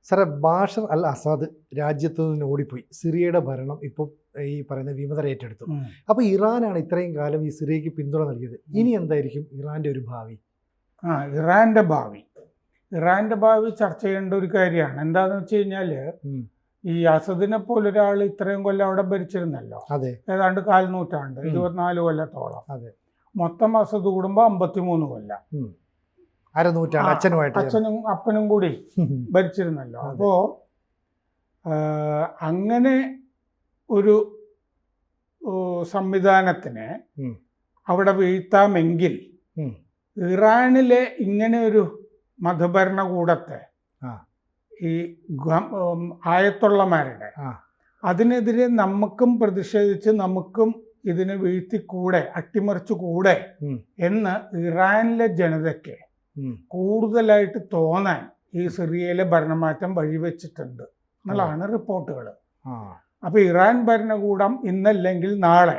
സാറേ, Bashar al Azad രാജ്യത്തു നിന്ന് ഓടിപ്പോയി. സിറിയയുടെ ഭരണം ഇപ്പോൾ ഈ പറയുന്ന വിമതർ ഏറ്റെടുത്തു. അപ്പോൾ ഇറാനാണ് ഇത്രയും കാലം ഈ സിറിയയ്ക്ക് പിന്തുണ നൽകിയത്. ഇനി എന്തായിരിക്കും ഇറാൻ്റെ ഒരു ഭാവി? ഇറാൻ്റെ ഭാവി ചർച്ച ചെയ്യേണ്ട ഒരു കാര്യമാണ്. എന്താണെന്ന് വെച്ച് കഴിഞ്ഞാൽ, ഈ അസദിനെ പോലൊരാൾ ഇത്രയും കൊല്ലം അവിടെ ഭരിച്ചിരുന്നല്ലോ. അതെ, ഏതാണ്ട് 4 നൂറ്റാണ്ട്, 24 കൊല്ലത്തോളം. അതെ, മൊത്തം അസദ് കൂടുമ്പോൾ 53 കൊല്ലം, അരനൂറ്റാണ്ട് അച്ഛനും അപ്പനും കൂടി ഭരിച്ചിരുന്നല്ലോ. അപ്പോൾ അങ്ങനെ ഒരു സംവിധാനത്തിനെ അവിടെ വീഴ്ത്താമെങ്കിൽ ഇറാനിലെ ഇങ്ങനെ ഒരു മതഭരണകൂടത്തെ ഈ ആയത്തുള്ളമാരുടെ അതിനെതിരെ നമുക്കും പ്രതിഷേധിച്ച് നമുക്കും ഇതിനെ വീഴ്ത്തിക്കൂടെ, അട്ടിമറിച്ചുകൂടെ എന്ന് ഇറാനിലെ ജനതയ്ക്ക് കൂടുതലായിട്ട് തോന്നാൻ ഈ സിറിയയിലെ ഭരണമാറ്റം വഴിവെച്ചിട്ടുണ്ട് എന്നുള്ളതാണ് റിപ്പോർട്ടുകൾ. അപ്പോൾ ഇറാൻ ഭരണകൂടം ഇന്നല്ലെങ്കിൽ നാളെ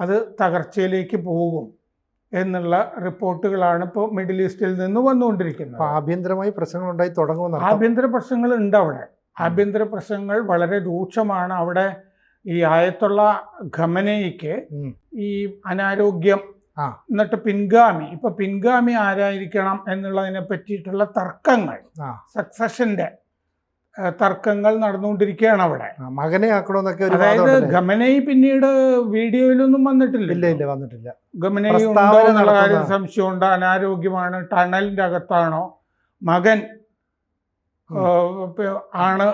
അത് തകർച്ചയിലേക്ക് പോകും എന്നുള്ള റിപ്പോർട്ടുകളാണ് ഇപ്പോൾ മിഡിൽ ഈസ്റ്റിൽ നിന്ന് വന്നുകൊണ്ടിരിക്കുന്നത്. ആഭ്യന്തരമായി പ്രശ്നങ്ങൾ ഉണ്ടായി തുടങ്ങുമെന്ന്. ആഭ്യന്തര പ്രശ്നങ്ങൾ ഉണ്ട് അവിടെ. ആഭ്യന്തര പ്രശ്നങ്ങൾ വളരെ രൂക്ഷമാണ് അവിടെ. ഈ ആയത്തുള്ള ഖമനേയിക്ക് ഈ അനാരോഗ്യം, എന്നിട്ട് പിൻഗാമി ആരായിരിക്കണം എന്നുള്ളതിനെ പറ്റിയിട്ടുള്ള തർക്കങ്ങൾ, സക്സഷന്റെ തർക്കങ്ങൾ നടന്നുകൊണ്ടിരിക്കുകയാണ് അവിടെ. മകനെ ആക്കണമെന്നൊക്കെ. അതായത് ഖമനേയി പിന്നീട് വീഡിയോയിലൊന്നും വന്നിട്ടില്ല. ഖമനേയി ഉണ്ടോ എന്നുള്ള കാര്യം സംശയമുണ്ട്. അനാരോഗ്യമാണ്, ടണലിന്റെ അകത്താണോ, മകൻ ആണ്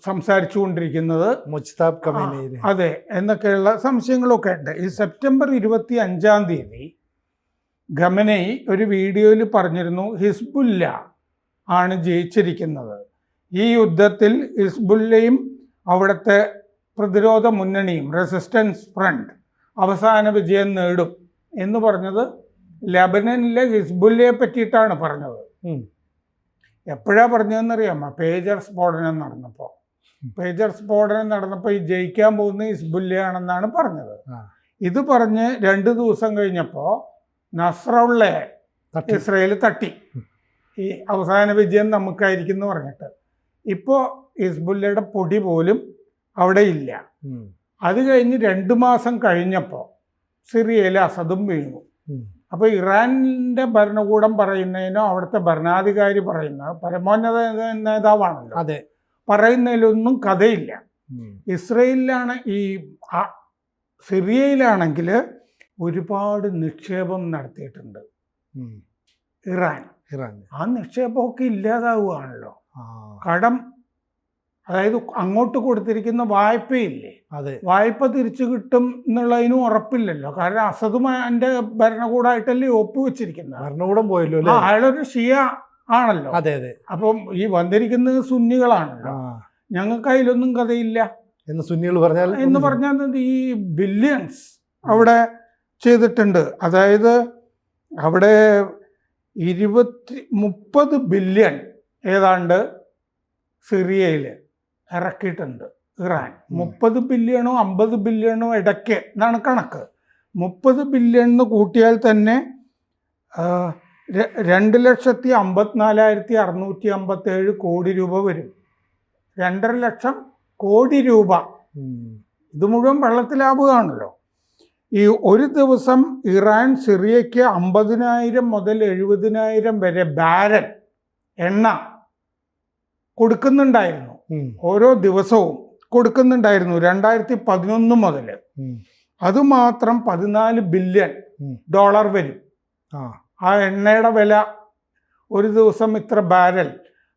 സംസാരിച്ചു കൊണ്ടിരിക്കുന്നത്, മുജ്താബ് ഖമനേയി, അതെ എന്നൊക്കെയുള്ള സംശയങ്ങളൊക്കെ ഉണ്ട്. ഈ സെപ്റ്റംബർ 25 ഖമനേയി ഒരു വീഡിയോയിൽ പറഞ്ഞിരുന്നു, ഹിസ്ബുല്ല ആണ് ജയിച്ചിരിക്കുന്നത്, ഈ യുദ്ധത്തിൽ ഹിസ്ബുല്ലയും അവിടുത്തെ പ്രതിരോധ മുന്നണിയും റെസിസ്റ്റൻസ് ഫ്രണ്ട് അവസാന വിജയം നേടും എന്ന് പറഞ്ഞത് ലെബനനിലെ ഹിസ്ബുല്ലയെ പറ്റിയിട്ടാണ് പറഞ്ഞത്. എപ്പോഴാണ് പറഞ്ഞതെന്നറിയാമോ? പേജർ സ്ഫോടനം നടന്നപ്പോൾ ഈ ജയിക്കാൻ പോകുന്ന ഹിസ്ബുല്ലയാണെന്നാണ് പറഞ്ഞത്. ഇത് പറഞ്ഞ് 2 ദിവസം കഴിഞ്ഞപ്പോൾ നസ്രള്ളയെ ഇസ്രയേൽ തട്ടി, ഈ അവസാന വിജയം നമുക്കായിരിക്കും എന്ന് പറഞ്ഞിട്ട്. ഇപ്പോൾ ഹിസ്ബുല്ലയുടെ പൊടി പോലും അവിടെ ഇല്ല. അത് കഴിഞ്ഞ് 2 മാസം കഴിഞ്ഞപ്പോൾ സിറിയയിലെ അസദും വീണു. അപ്പോൾ ഇറാനിൻ്റെ ഭരണകൂടം പറയുന്നതിനോ അവിടുത്തെ ഭരണാധികാരി പറയുന്ന പരമോന്നത നേതാവാണല്ലോ, അതെ, പറയുന്നതിലൊന്നും കഥയില്ല. ഇസ്രയേലിലാണ് ഈ സിറിയയിലാണെങ്കിൽ ഒരുപാട് നിക്ഷേപം നടത്തിയിട്ടുണ്ട് ഇറാൻ. ആ നിക്ഷേപമൊക്കെ ഇല്ലാതാവുകയാണല്ലോ. കടം, അതായത് അങ്ങോട്ട് കൊടുത്തിരിക്കുന്ന വായ്പയില്ലേ, വായ്പ തിരിച്ചു കിട്ടും എന്നുള്ളതിനും ഉറപ്പില്ലല്ലോ. കാരണം അസദുമാന്റെ ഭരണകൂടമായിട്ടല്ലേ ഒപ്പുവെച്ചിരിക്കുന്നത്. ഭരണകൂടം പോയല്ലോ, അയാളൊരു ഷിയ ആണല്ലോ. അപ്പം ഈ വന്നിരിക്കുന്നത് സുന്നികളാണല്ലോ. ഞങ്ങൾക്ക് അതിലൊന്നും കഥയില്ല എന്ന് സുന്നികൾ പറഞ്ഞാൽ ഈ ബില്യൺസ് അവിടെ ചെയ്തിട്ടുണ്ട്. അതായത് അവിടെ 30 ബില്യൺ ഏതാണ്ട് സിറിയയിൽ ഇറക്കിയിട്ടുണ്ട് ഇറാൻ. 30 ബില്യണോ 50 ബില്യണോ ഇടയ്ക്ക് എന്നാണ് കണക്ക്. 30 ബില്യൺ എന്ന് കൂട്ടിയാൽ തന്നെ 2,54,657 കോടി രൂപ വരും. 2.5 ലക്ഷം കോടി രൂപ. ഇത് മുഴുവൻ വെള്ളത്തിലാവുകയാണല്ലോ. ഈ ഒരു ദിവസം ഇറാൻ സിറിയയ്ക്ക് 50,000 മുതൽ 70,000 വരെ ബാരൽ എണ്ണ കൊടുക്കുന്നുണ്ടായിരുന്നു. ഓരോ ദിവസവും കൊടുക്കുന്നുണ്ടായിരുന്നു 2011 മുതൽ. അതുമാത്രം $14 ബില്യൺ വരും. ആ എണ്ണയുടെ വില ഒരു ദിവസം ഇത്ര ബാരൽ,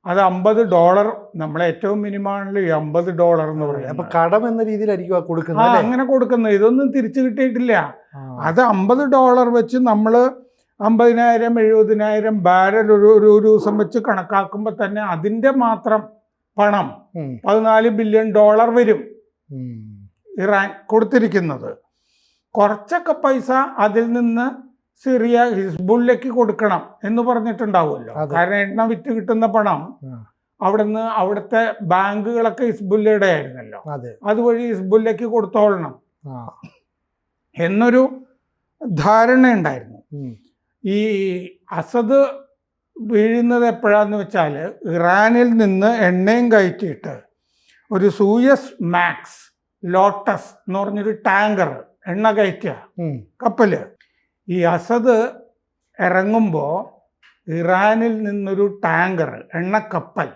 അത് $50. നമ്മളെ ഏറ്റവും മിനിമമാണല്ലോ ഈ $50 എന്ന് പറയുന്നത്. അപ്പൊ കടം എന്ന രീതിയിലായിരിക്കും കൊടുക്കുന്നത്. അങ്ങനെ കൊടുക്കുന്നത്. ഇതൊന്നും തിരിച്ചു കിട്ടിയിട്ടില്ല. അത് $50 വെച്ച് നമ്മൾ 50,000 70,000 ബാരൽ ഒരു ദിവസം വെച്ച് കണക്കാക്കുമ്പോൾ തന്നെ അതിൻ്റെ മാത്രം പണം $14 ബില്യൺ വരും ഇറാൻ കൊടുത്തിരിക്കുന്നത്. കുറച്ചൊക്കെ പൈസ അതിൽ നിന്ന് സിറിയ ഹിസ്ബുല്ലയ്ക്ക് കൊടുക്കണം എന്ന് പറഞ്ഞിട്ടുണ്ടാവുമല്ലോ. കാരണം എണ്ണ വിറ്റ് കിട്ടുന്ന പണം അവിടുന്ന് അവിടുത്തെ ബാങ്കുകളൊക്കെ ഹിസ്ബുല്ലയുടെ ആയിരുന്നല്ലോ, അതുവഴി ഹിസ്ബുല്ലയ്ക്ക് കൊടുത്തോളണം എന്നൊരു ധാരണ ഉണ്ടായിരുന്നു. ഈ അസദ് വീഴുന്നത് എപ്പോഴാന്ന് വെച്ചാൽ ഇറാനിൽ നിന്ന് എണ്ണയും കയറ്റിയിട്ട് ഒരു സൂയസ് മാക്സ് ലോട്ടസ് എന്ന് പറഞ്ഞൊരു ടാങ്കർ എണ്ണ കയറ്റുക കപ്പല്. ഈ അസദ് ഇറങ്ങുമ്പോൾ ഇറാനിൽ നിന്നൊരു ടാങ്കർ എണ്ണക്കപ്പൽ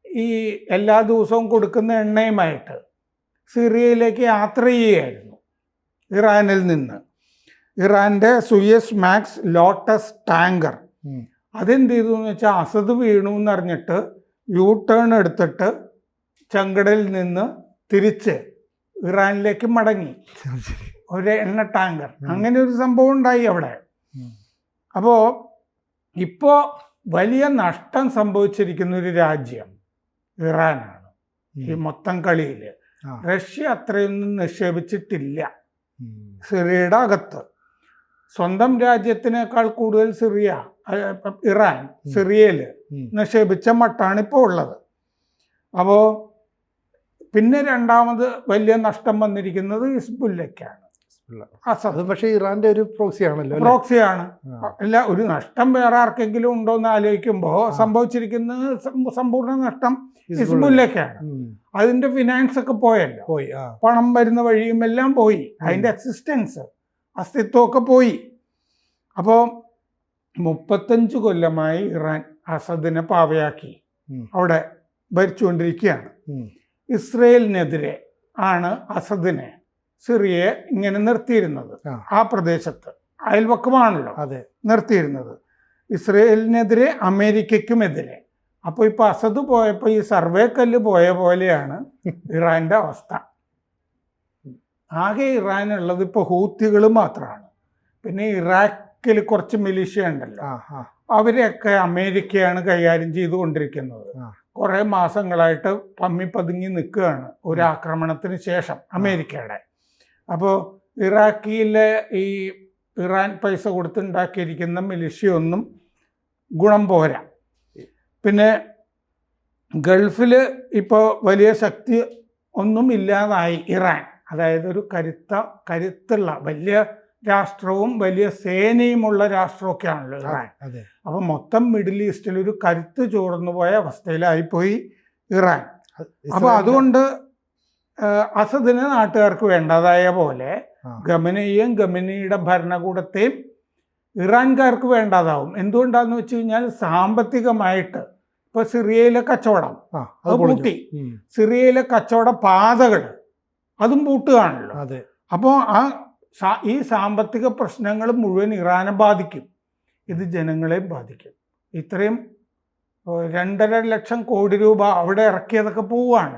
ഈ എല്ലാ ദിവസവും കൊടുക്കുന്ന എണ്ണയുമായിട്ട് സിറിയയിലേക്ക് യാത്ര ചെയ്യുകയായിരുന്നു ഇറാനിൽ നിന്ന്. ഇറാൻ്റെ സൂയസ് മാക്സ് ലോട്ടസ് ടാങ്കർ അതെന്ത് ചെയ്തു എന്ന് വെച്ചാൽ അസദ് വീണു എന്നറിഞ്ഞിട്ട് യു ടേൺ എടുത്തിട്ട് ചെങ്കടലിൽ നിന്ന് തിരിച്ച് ഇറാനിലേക്ക് മടങ്ങി ഒരു എണ്ണ ടാങ്കർ. അങ്ങനെ ഒരു സംഭവം ഉണ്ടായി അവിടെ. അപ്പോൾ ഇപ്പോൾ വലിയ നഷ്ടം സംഭവിച്ചിരിക്കുന്ന ഒരു രാജ്യം ഇറാനാണ് ഈ മൊത്തം കളിയിൽ. റഷ്യ അത്രയൊന്നും നിക്ഷേപിച്ചിട്ടില്ല സിറിയയുടെ അകത്ത്. സ്വന്തം രാജ്യത്തിനേക്കാൾ കൂടുതൽ ഇറാൻ സിറിയയിൽ നിക്ഷേപിച്ച മട്ടാണ് ഇപ്പോൾ ഉള്ളത്. അപ്പോൾ പിന്നെ രണ്ടാമത് വലിയ നഷ്ടം വന്നിരിക്കുന്നത് ഹിസ്ബുല്ലയ്ക്കാണ്. അത് പക്ഷേ ഇറാന്റെ ഒരു പ്രോക്സിയാണല്ലോ. പ്രോക്സിയാണ്. അല്ല, ഒരു നഷ്ടം വേറെ ആർക്കെങ്കിലും ഉണ്ടോ എന്ന് ആലോചിക്കുമ്പോൾ സംഭവിച്ചിരിക്കുന്നത് സമ്പൂർണ്ണ നഷ്ടം ഹിസ്ബുല്ലയ്ക്കാണ്. അതിന്റെ ഫിനാൻസ് ഒക്കെ പോയല്ലോ, പണം വരുന്ന വഴിയും എല്ലാം പോയി, അതിന്റെ എക്സിസ്റ്റൻസ് അസ്തിത്വമൊക്കെ പോയി. അപ്പോൾ 35 കൊല്ലമായി ഇറാൻ അസദിനെ പാവയാക്കി അവിടെ ഭരിച്ചുകൊണ്ടിരിക്കുകയാണ്. ഇസ്രയേലിനെതിരെ ആണ് അസദിനെ സിറിയയെ ഇങ്ങനെ നിർത്തിയിരുന്നത്. ആ പ്രദേശത്ത് അയൽവക്കമാണല്ലോ നിർത്തിയിരുന്നത്. ഇസ്രയേലിനെതിരെ അമേരിക്കയ്ക്കുമെതിരെ. അപ്പോൾ ഇപ്പോൾ അസദ് പോയപ്പോൾ ഈ സർവേ കല്ല് പോയ പോലെയാണ് ഇറാൻ്റെ അവസ്ഥ. ആകെ ഇറാനുള്ളത് ഇപ്പോൾ ഹൂത്തികൾ മാത്രമാണ്. പിന്നെ ഇറാഖിൽ കുറച്ച് മിലിഷ്യ ഉണ്ടല്ലോ, അവരെയൊക്കെ അമേരിക്കയാണ് കൈകാര്യം ചെയ്തുകൊണ്ടിരിക്കുന്നത്. കുറേ മാസങ്ങളായിട്ട് പമ്മി പതുങ്ങി നിൽക്കുകയാണ് ഒരു ആക്രമണത്തിന് ശേഷം അമേരിക്കയുടെ. അപ്പോൾ ഇറാഖിലെ ഈ ഇറാൻ പൈസ കൊടുത്തുണ്ടാക്കിയിരിക്കുന്ന മിലിഷ്യൊന്നും ഗുണം പോരാ. പിന്നെ ഗൾഫിൽ ഇപ്പോൾ വലിയ ശക്തി ഒന്നും ഇല്ലാതായി ഇറാൻ. അതായത് ഒരു കരുത്തുള്ള വലിയ രാഷ്ട്രവും വലിയ സേനയുമുള്ള രാഷ്ട്രമൊക്കെയാണല്ലോ ഇറാൻ. അപ്പം മൊത്തം മിഡിൽ ഈസ്റ്റിൽ ഒരു കരുത്ത് ചോർന്നു പോയ അവസ്ഥയിലായിപ്പോയി ഇറാൻ. അപ്പോൾ അതുകൊണ്ട് അസദിന് നാട്ടുകാർക്ക് വേണ്ടതായ പോലെ ഖമനയെയും ഖമനയുടെ ഭരണകൂടത്തെയും ഇറാൻകാർക്ക് വേണ്ടതാവും. എന്തുകൊണ്ടാന്ന് വെച്ച് കഴിഞ്ഞാൽ സാമ്പത്തികമായിട്ട് ഇപ്പോൾ സിറിയയിലെ കച്ചവടം അത് പൂട്ടി, സിറിയയിലെ കച്ചവട പാതകൾ അതും പൂട്ടുകയാണല്ലോ. അപ്പോൾ ഈ സാമ്പത്തിക പ്രശ്നങ്ങൾ മുഴുവൻ ഇറാനെ ബാധിക്കും, ഇത് ജനങ്ങളെയും ബാധിക്കും. ഇത്രയും 2.5 ലക്ഷം കോടി രൂപ അവിടെ ഇറക്കിയതൊക്കെ പോവുകയാണ്.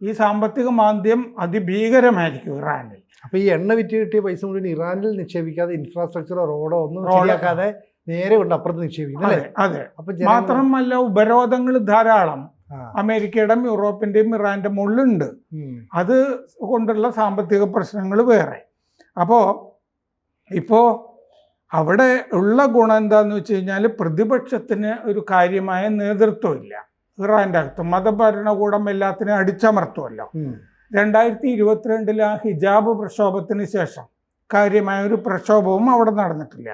ഈ സാമ്പത്തിക മാന്ദ്യം അതിഭീകരമായിരിക്കും ഇറാനിൽ. അപ്പൊ ഈ എണ്ണ വിറ്റ് കിട്ടിയ പൈസ മുഴുവൻ ഇറാനിൽ നിക്ഷേപിക്കാതെ ഇൻഫ്രാസ്ട്രക്ചറോ റോഡോ ഒന്നും ശരിയാക്കാതെ നേരെ കൊണ്ട് അപ്പുറത്ത് നിക്ഷേപിക്കും. അതെ. മാത്രമല്ല ഉപരോധങ്ങൾ ധാരാളം അമേരിക്കയുടെയും യൂറോപ്പിന്റെയും ഇറാന്റെ മുകളിലുണ്ട്. അത് കൊണ്ടുള്ള സാമ്പത്തിക പ്രശ്നങ്ങൾ വേറെ. അപ്പോൾ ഇപ്പോൾ അവിടെ ഉള്ള ഗുണം എന്താന്ന് വെച്ച് കഴിഞ്ഞാൽ പ്രതിപക്ഷത്തിന് ഒരു കാര്യമായ നേതൃത്വമില്ല ഇറാൻ്റെ അകത്ത്. മതഭരണകൂടം എല്ലാത്തിനും അടിച്ചമർത്തുമല്ലോ. 2022 ആ ഹിജാബ് പ്രക്ഷോഭത്തിന് ശേഷം കാര്യമായ ഒരു പ്രക്ഷോഭവും അവിടെ നടന്നിട്ടില്ല.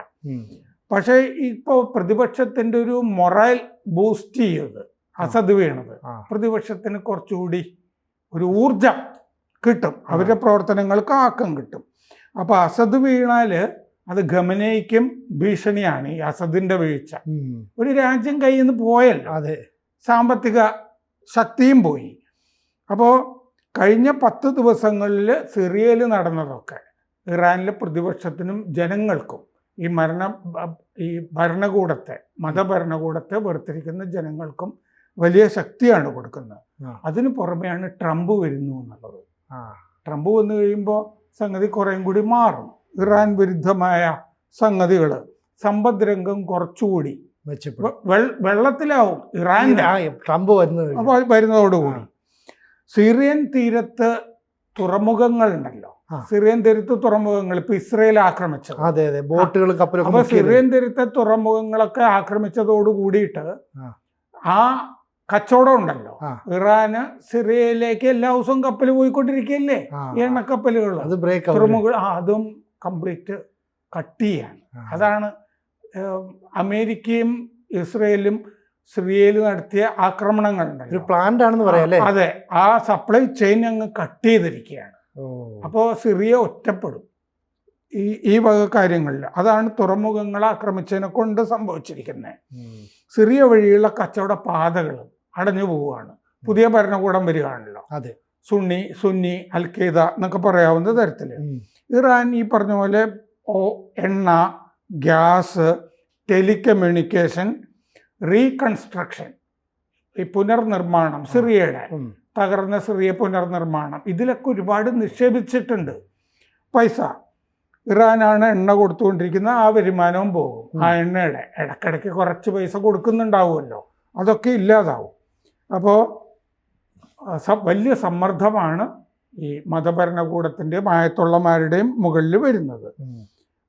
പക്ഷേ ഇപ്പോൾ പ്രതിപക്ഷത്തിൻ്റെ ഒരു മൊറൽ ബൂസ്റ്റ് ചെയ്ത് അസദ് വീണത് പ്രതിപക്ഷത്തിന് കുറച്ചുകൂടി ഒരു ഊർജം കിട്ടും, അവരുടെ പ്രവർത്തനങ്ങൾക്ക് ആക്കം കിട്ടും. അപ്പോൾ അസദ് വീണാൽ അത് ഖമനയ്ക്കും ഭീഷണിയാണ്. ഈ അസദിൻ്റെ വീഴ്ച ഒരു രാജ്യം കയ്യിൽ നിന്ന് പോയല്ലോ, സാമ്പത്തിക ശക്തിയും പോയി. അപ്പോൾ കഴിഞ്ഞ 10 ദിവസങ്ങളിൽ സിറിയയിൽ നടന്നതൊക്കെ ഇറാനിലെ പ്രതിപക്ഷത്തിനും ജനങ്ങൾക്കും ഈ ഭരണകൂടത്തെ മതഭരണകൂടത്തെ വെറുത്തിരിക്കുന്ന ജനങ്ങൾക്കും വലിയ ശക്തിയാണ് കൊടുക്കുന്നത്. അതിന് പുറമെയാണ് ട്രംപ് വരുന്നു എന്നുള്ളത്. ട്രംപ് വന്നു കഴിയുമ്പോൾ സംഗതി കുറേയും കൂടി മാറും. ഇറാൻ വിരുദ്ധമായ സംഗതികൾ, സമ്പദ് രംഗം കുറച്ചുകൂടി വെള്ളത്തിലാവും ഇറാൻ ട്രംപ് വരുന്നതോടുകൂടി. സിറിയൻ തീരത്ത് തുറമുഖങ്ങളുണ്ടല്ലോ, സിറിയൻ തീരത്ത് തുറമുഖങ്ങൾ ഇപ്പൊ ഇസ്രയേൽ ആക്രമിച്ചത്, ബോട്ടുകൾ കപ്പലും. അപ്പൊ സിറിയൻ തീരത്തെ തുറമുഖങ്ങളൊക്കെ ആക്രമിച്ചതോട് കൂടിയിട്ട് ആ കച്ചവടം ഉണ്ടല്ലോ, ഇറാന് സിറിയയിലേക്ക് എല്ലാ ദിവസവും കപ്പൽ പോയിക്കൊണ്ടിരിക്കുകയല്ലേ, എണ്ണക്കപ്പലുകൾ, തുറമുഖങ്ങൾ, അതും കംപ്ലീറ്റ് കട്ട് ചെയ്യാണ്. അതാണ് അമേരിക്കയും ഇസ്രയേലും സിറിയയിൽ നടത്തിയ ഒരു ആക്രമണങ്ങളുണ്ടല്ലോ, പ്ലാന്റ് ആണെന്ന് പറയാം അല്ലേ? അതെ, ആ സപ്ലൈ ചെയിൻ അങ്ങ് കട്ട് ചെയ്തിരിക്കുകയാണ്. അപ്പോൾ സിറിയ ഒറ്റപ്പെടും ഈ വക കാര്യങ്ങളിൽ. അതാണ് തുറമുഖങ്ങളെ ആക്രമിച്ചതിനെ കൊണ്ട് സംഭവിച്ചിരിക്കുന്നത്. സിറിയ വഴിയുള്ള കച്ചവട പാതകൾ അടഞ്ഞു പോവുകയാണ്. പുതിയ ഭരണകൂടം വരികയാണല്ലോ, അതെ, സുന്നി അൽ ഖൈദ എന്നൊക്കെ പറയാവുന്ന തരത്തിൽ. ഇറാൻ ഈ പറഞ്ഞ പോലെ എണ്ണ, ഗ്യാസ്, ടെലികമ്മ്യൂണിക്കേഷൻ, റീകൺസ്ട്രക്ഷൻ, ഈ പുനർനിർമ്മാണം, സിറിയയുടെ തകർന്ന സിറിയ പുനർനിർമ്മാണം, ഇതിലൊക്കെ ഒരുപാട് നിക്ഷേപിച്ചിട്ടുണ്ട് പൈസ. ഇറാനാണ് എണ്ണ കൊടുത്തുകൊണ്ടിരിക്കുന്നത്. ആ വരുമാനവും പോകും. ആ എണ്ണയുടെ ഇടയ്ക്കിടയ്ക്ക് കുറച്ച് പൈസ കൊടുക്കുന്നുണ്ടാവുമല്ലോ, അതൊക്കെ ഇല്ലാതാവും. അപ്പോൾ വലിയ സമ്മർദ്ദമാണ് ഈ മതഭരണകൂടത്തിൻ്റെയും ആയത്തുള്ളമാരുടെയും മുകളിൽ വരുന്നത്.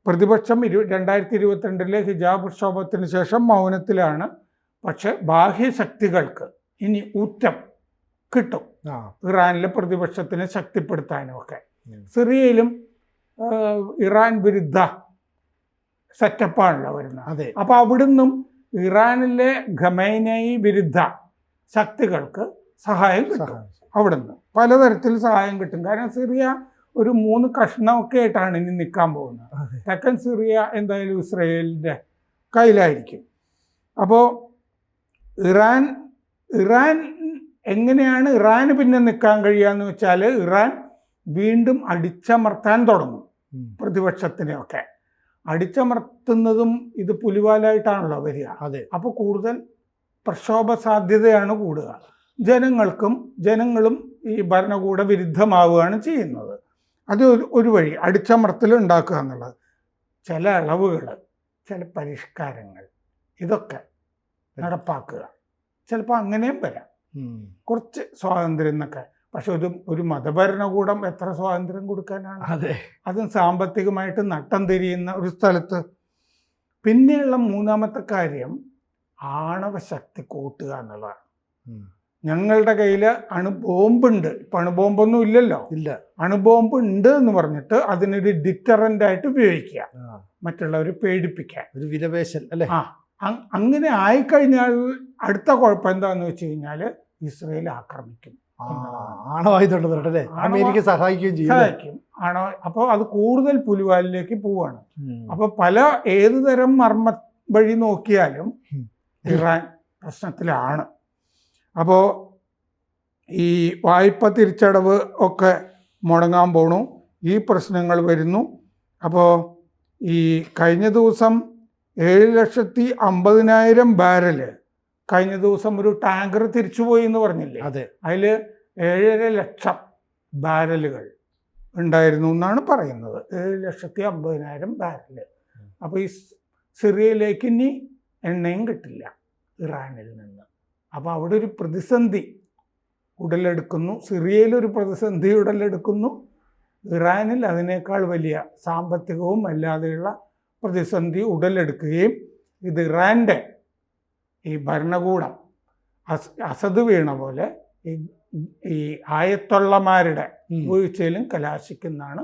പ്രതിപക്ഷം 2022 ഹിജാബ് പ്രക്ഷോഭത്തിന് ശേഷം മൗനത്തിലാണ്. പക്ഷെ ബാഹ്യശക്തികൾക്ക് ഇനി ഊറ്റം കിട്ടും, ഇറാനിലെ പ്രതിപക്ഷത്തിനെ ശക്തിപ്പെടുത്താനും ഒക്കെ. സിറിയയിലും ഇറാൻ വിരുദ്ധ സെറ്റപ്പാണല്ലോ വരുന്നത്. അപ്പോൾ അവിടുന്നും ഇറാനിലെ ഖമൈനയി വിരുദ്ധ ശക്തികൾക്ക് സഹായം കിട്ടും. അവിടുന്ന് പലതരത്തിൽ സഹായം കിട്ടും. കാരണം സിറിയ ഒരു 3 കഷ്ണമൊക്കെ ആയിട്ടാണ് ഇനി നിൽക്കാൻ പോകുന്നത്. തെക്കൻ സിറിയ എന്തായാലും ഇസ്രയേലിൻ്റെ കയ്യിലായിരിക്കും. അപ്പോൾ ഇറാൻ എങ്ങനെയാണ് ഇറാന് പിന്നെ നിൽക്കാൻ കഴിയുകയെന്ന് വെച്ചാൽ, ഇറാൻ വീണ്ടും അടിച്ചമർത്താൻ തുടങ്ങും പ്രതിപക്ഷത്തിനെയൊക്കെ. അടിച്ചമർത്തുന്നതും ഇത് പുലിവാലായിട്ടാണല്ലോ വരിക. അപ്പോൾ കൂടുതൽ പ്രക്ഷോഭ സാധ്യതയാണ് കൂടുക. ജനങ്ങളും ഈ ഭരണകൂട വിരുദ്ധമാവുകയാണ് ചെയ്യുന്നത്. അത് ഒരു വഴി അടിച്ചമർത്തൽ ഉണ്ടാക്കുക എന്നുള്ളത്. ചില ഇളവുകൾ, ചില പരിഷ്കാരങ്ങൾ, ഇതൊക്കെ നടപ്പാക്കുക. ചിലപ്പോൾ അങ്ങനെയും വരാം, കുറച്ച് സ്വാതന്ത്ര്യം എന്നൊക്കെ. പക്ഷെ ഒരു മതഭരണകൂടം എത്ര സ്വാതന്ത്ര്യം കൊടുക്കാനാണ്? അതും സാമ്പത്തികമായിട്ട് നട്ടം തിരിയുന്ന ഒരു സ്ഥലത്ത്. പിന്നെയുള്ള മൂന്നാമത്തെ കാര്യം ആണവശക്തി കൂട്ടുക എന്നുള്ളതാണ്. ഞങ്ങളുടെ കയ്യിൽ അണുബോംബുണ്ട്. ഇപ്പം അണുബോംബൊന്നും ഇല്ലല്ലോ, അണുബോംബ് ഉണ്ട് എന്ന് പറഞ്ഞിട്ട് അതിനൊരു ഡിറ്ററൻ്റായിട്ട് ഉപയോഗിക്കുക, മറ്റുള്ളവരെ പേടിപ്പിക്കാൻ, ഒരു വിലപേശൽ അല്ലേ? അങ്ങനെ ആയിക്കഴിഞ്ഞാൽ അടുത്ത കുഴപ്പം എന്താണെന്ന് വെച്ച് കഴിഞ്ഞാൽ ഇസ്രയേൽ ആക്രമിക്കും, ആണവായുധം അമേരിക്ക സഹായിക്കും. അപ്പോൾ അത് കൂടുതൽ പുലിവാലിലേക്ക് പോവാണ്. അപ്പോൾ ഏതു തരം മർമ്മ വഴി നോക്കിയാലും ഇറാൻ പ്രശ്നത്തിലാണ്. അപ്പോൾ ഈ വായ്പ തിരിച്ചടവ് ഒക്കെ മുടങ്ങാൻ പോണു, ഈ പ്രശ്നങ്ങൾ വരുന്നു. അപ്പോൾ ഈ കഴിഞ്ഞ ദിവസം 7,50,000 ബാരൽ കഴിഞ്ഞ ദിവസം ഒരു ടാങ്കർ തിരിച്ചുപോയി എന്ന് പറഞ്ഞില്ലേ? അതിൽ 7.5 ലക്ഷം ബാരലുകൾ ഉണ്ടായിരുന്നു എന്നാണ് പറയുന്നത്. 7,50,000 ബാരൽ. അപ്പോൾ ഈ സിറിയയിലേക്ക് ഇനി എണ്ണയും കിട്ടില്ല ഇറാനിൽ നിന്ന്. അപ്പോൾ അവിടെ ഒരു പ്രതിസന്ധി ഉടലെടുക്കുന്നു. സിറിയയിലൊരു പ്രതിസന്ധി ഉടലെടുക്കുന്നു. ഇറാനിൽ അതിനേക്കാൾ വലിയ സാമ്പത്തികവും അല്ലാതെയുള്ള പ്രതിസന്ധി ഉടലെടുക്കുകയും ഇത് ഇറാൻ്റെ ഈ ഭരണകൂടം അസദ് വീണ പോലെ ഈ ആയത്തുള്ളമാരുടെ വീഴ്ചയിലും കലാശിക്കുന്നാണ്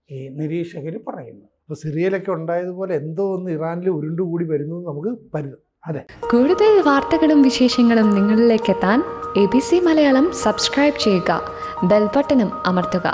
ഈ നിരീക്ഷകർ പറയുന്നത്. അപ്പോൾ സിറിയയിലൊക്കെ ഉണ്ടായതുപോലെ എന്തോ ഒന്ന് ഇറാനിൽ ഉരുണ്ടുകൂടി വരുന്നു നമുക്ക് കരുതാം. അതെ, കൂടുതൽ വാർത്തകളും വിശേഷങ്ങളും നിങ്ങളിലേക്ക് എത്താൻ ABC മലയാളം സബ്സ്ക്രൈബ് ചെയ്യുക, ബെൽബട്ടനും അമർത്തുക.